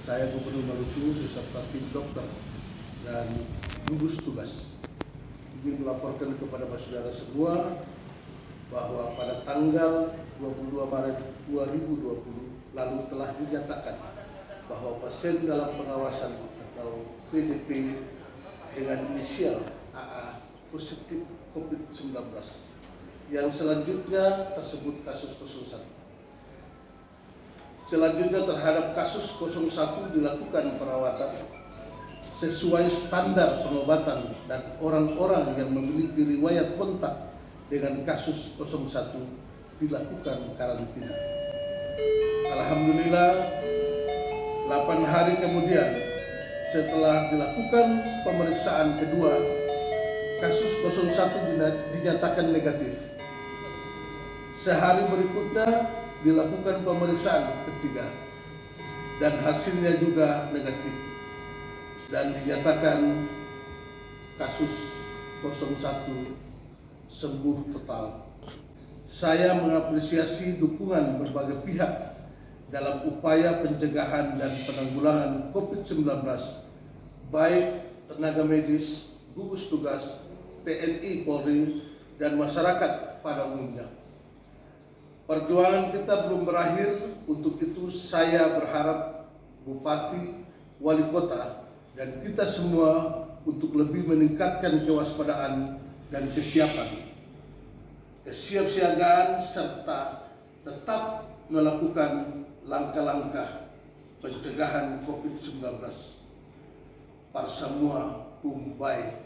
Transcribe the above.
Saya Gubernur Maluku beserta tim dokter dan gugus tugas ingin melaporkan kepada saudara semua bahwa pada tanggal 22 Maret 2020 lalu telah dinyatakan bahwa pasien dalam pengawasan atau PDP dengan inisial AA positif COVID-19 yang selanjutnya tersebut kasus 01. Selanjutnya terhadap kasus 01 dilakukan perawatan sesuai standar pengobatan dan orang-orang yang memiliki riwayat kontak dengan kasus 01 dilakukan karantina. Alhamdulillah 8 hari kemudian setelah dilakukan pemeriksaan kedua, kasus 01 dinyatakan negatif. Sehari berikutnya dilakukan pemeriksaan ketiga dan hasilnya juga negatif dan dinyatakan kasus 01 sembuh total. Saya mengapresiasi dukungan berbagai pihak dalam upaya pencegahan dan penanggulangan COVID-19, baik tenaga medis, gugus tugas, TNI, Polri, dan masyarakat pada umumnya. Perjuangan kita belum berakhir, untuk itu saya berharap Bupati, Wali Kota, dan kita semua untuk lebih meningkatkan kewaspadaan dan kesiapsiagaan serta tetap melakukan langkah-langkah pencegahan COVID-19. Para semua, Pumbai.